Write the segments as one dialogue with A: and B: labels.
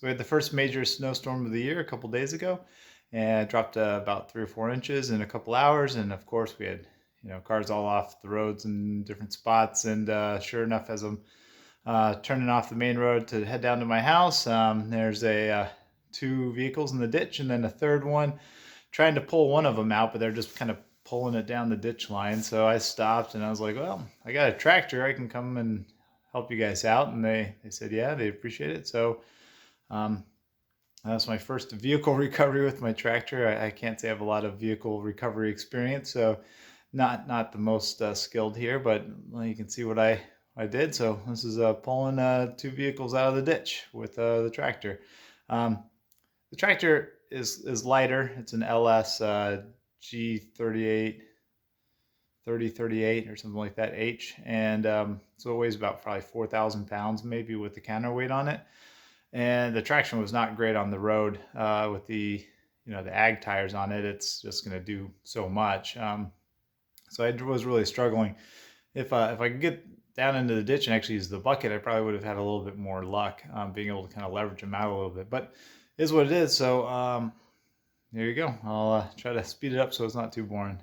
A: we had the first major snowstorm of the year a couple days ago, and it dropped about 3 or 4 inches in a couple hours. And of course, we had cars all off the roads in different spots. And sure enough, as I'm turning off the main road to head down to my house, there's two vehicles in the ditch, and then a third one trying to pull one of them out, but they're just kind of pulling it down the ditch line. So I stopped and I was like, well, I got a tractor. I can come and help you guys out. And they said, yeah, they appreciate it. So um, that was my first vehicle recovery with my tractor. I can't say I have a lot of vehicle recovery experience, so not the most skilled here, but well, you can see what I did. So this is pulling two vehicles out of the ditch with the tractor. Um, the tractor is lighter. It's an LS G38 3038 or something like that H, and so it weighs about probably 4,000 pounds maybe with the counterweight on it. And the traction was not great on the road with the the ag tires on it. It's just going to do so much. So I was really struggling. If I could get down into the ditch and actually use the bucket, I probably would have had a little bit more luck being able to kind of leverage them out a little bit. But it is what it is. So there you go. I'll try to speed it up so it's not too boring.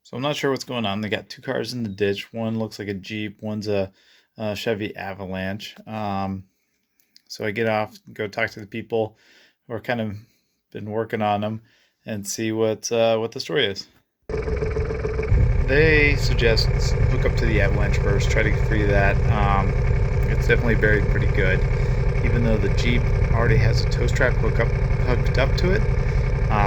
A: So I'm not sure what's going on. They got two cars in the ditch. One looks like a Jeep. One's a Chevy Avalanche. So I get off, go talk to the people who are kind of been working on them, and see what the story is. They suggest hook up to the Avalanche first, try to free that. It's definitely buried pretty good, even though the Jeep already has a tow strap hooked up to it.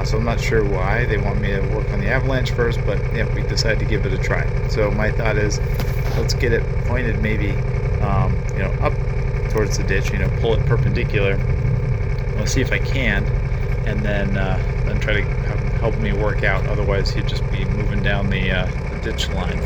A: So I'm not sure why they want me to work on the Avalanche first, but yeah, we decided to give it a try. So my thought is, let's get it pointed maybe, up towards the ditch. Pull it perpendicular. I'll see if I can, and then try to have him help me work out. Otherwise, he'd just be moving down the ditch line.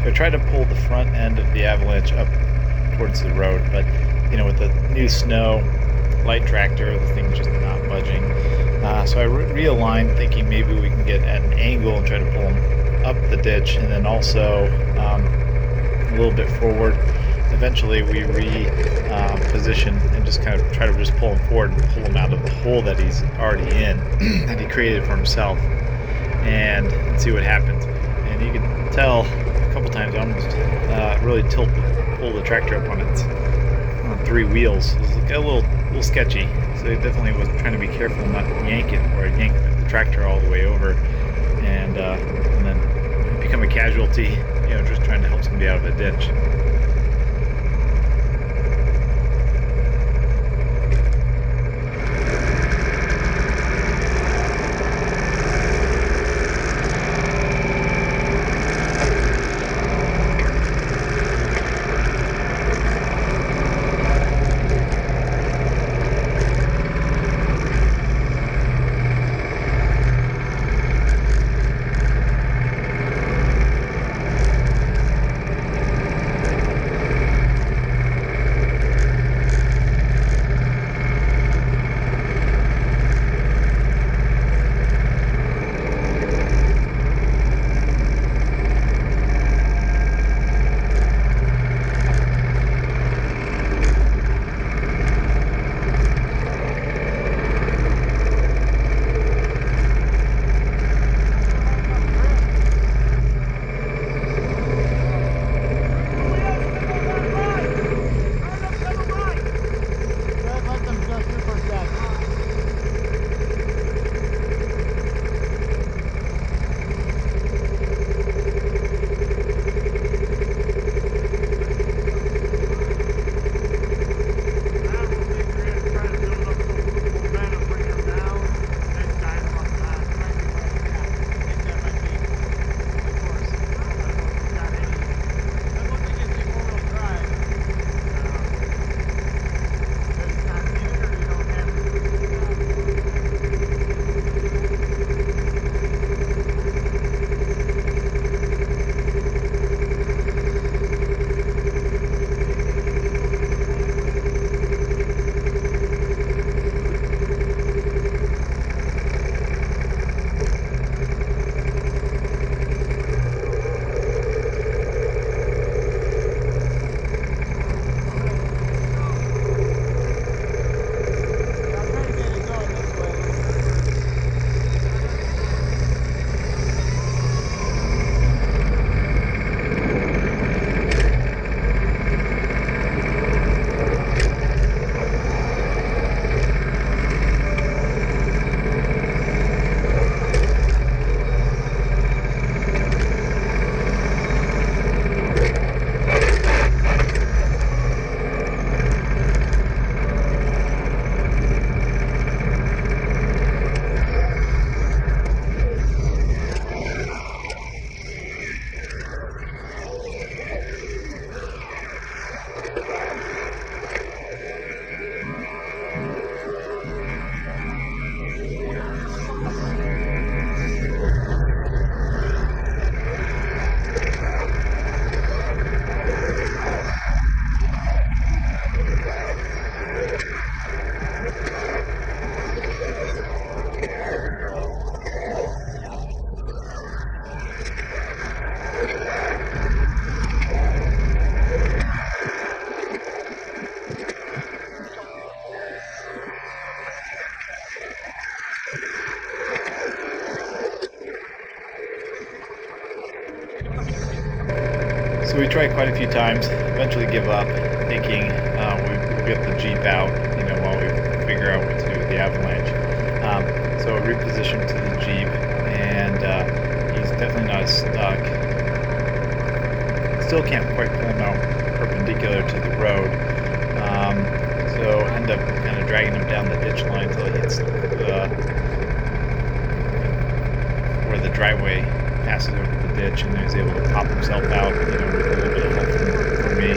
A: I tried to pull the front end of the Avalanche up towards the road, but with the new snow, light tractor, the thing's just not budging. So I realigned, thinking maybe we can get at an angle and try to pull them up the ditch, and then also a little bit forward. Eventually, we reposition and just kind of try to just pull him forward and pull him out of the hole that he's already in, that he created for himself, and see what happens. And you can tell a couple times I almost really pull the tractor up on its three wheels. It was a little sketchy. So I definitely was trying to be careful not to yank it, or I'd yank the tractor all the way over, and then become a casualty, just trying to help somebody out of a ditch. we tried quite a few times, eventually give up, thinking we'll get the Jeep out, while we figure out what to do with the avalanche. So I repositioned to the Jeep, and he's definitely not as stuck. Still can't quite pull him out perpendicular to the road. So I end up kind of dragging him down the ditch line until he hits where the driveway passes over the ditch, and he was able to pop himself out, with a little bit of help from me.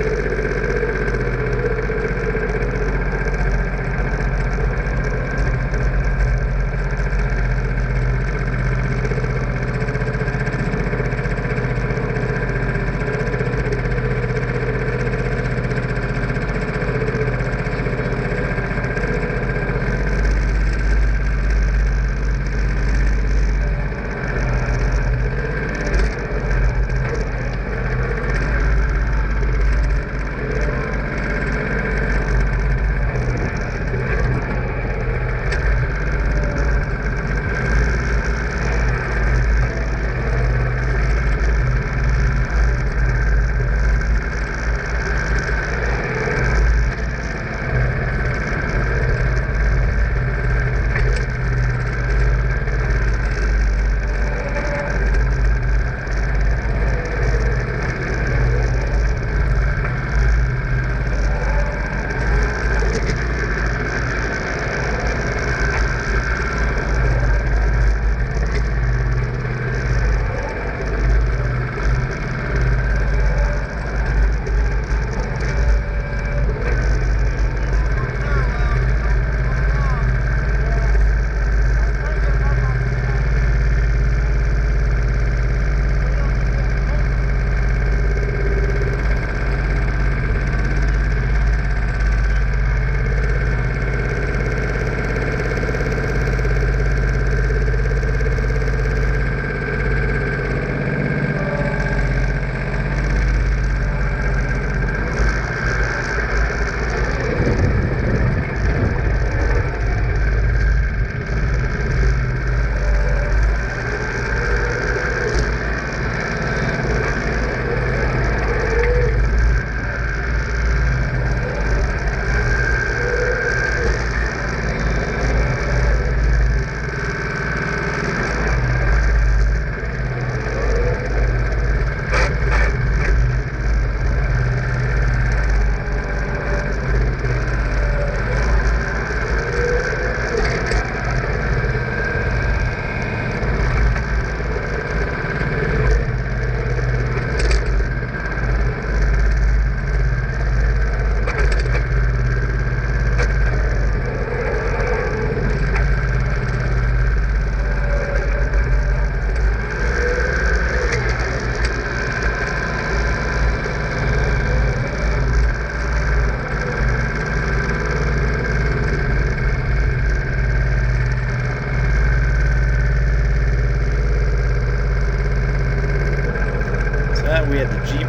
A: We had the Jeep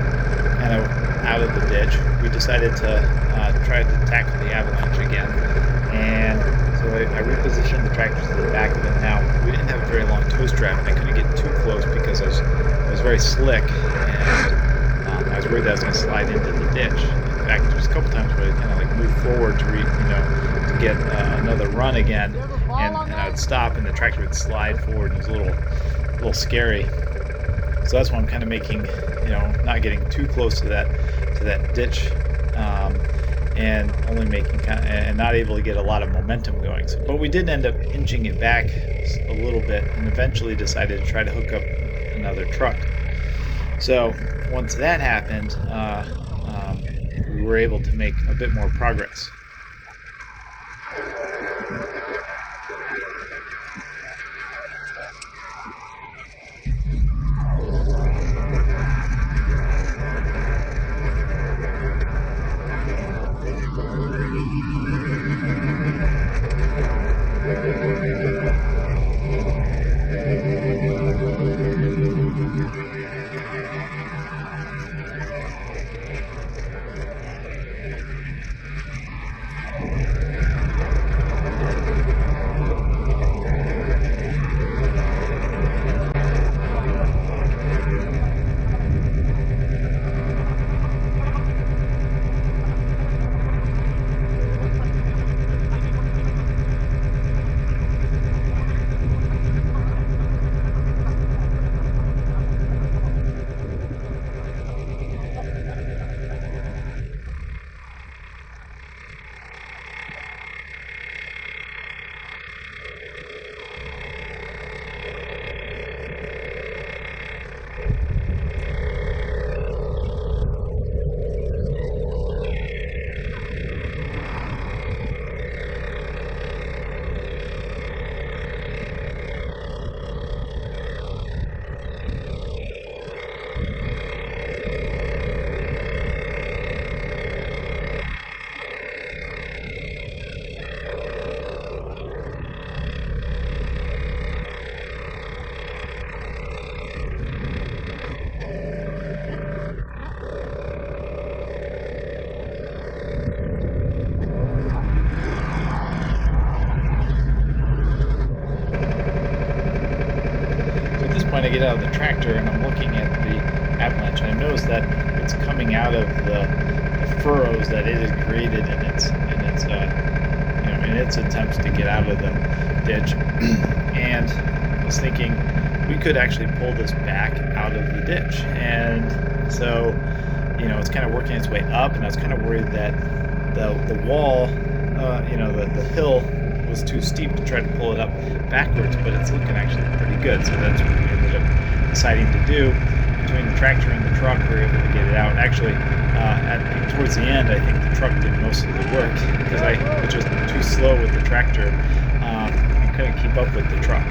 A: kind of out of the ditch, we decided to try to tackle the avalanche again. And so I repositioned the tractor to the back of it. Now, we didn't have a very long tow strap, and I couldn't get too close because it was very slick, and I was worried that I was going to slide into the ditch. In fact, there's a couple times where I kind of like moved forward to get another run again, and I would stop, and the tractor would slide forward, and it was a little scary. So that's why I'm kind of making, not getting too close to that ditch, and only making and not able to get a lot of momentum going. So, but we did end up inching it back a little bit, and eventually decided to try to hook up another truck. So once that happened, we were able to make a bit more progress. to get out of the tractor, and I'm looking at the avalanche, and I noticed that it's coming out of the furrows that it had created in its attempts to get out of the ditch. And I was thinking we could actually pull this back out of the ditch, and so it's kind of working its way up, and I was kind of worried that the wall, the hill was too steep to try to pull it up backwards, but it's looking actually pretty good. So that's what we ended up deciding to do. Between the tractor and the truck, we were able to get it out. Actually, towards the end, I think the truck did most of the work because I was just too slow with the tractor and couldn't keep up with the truck.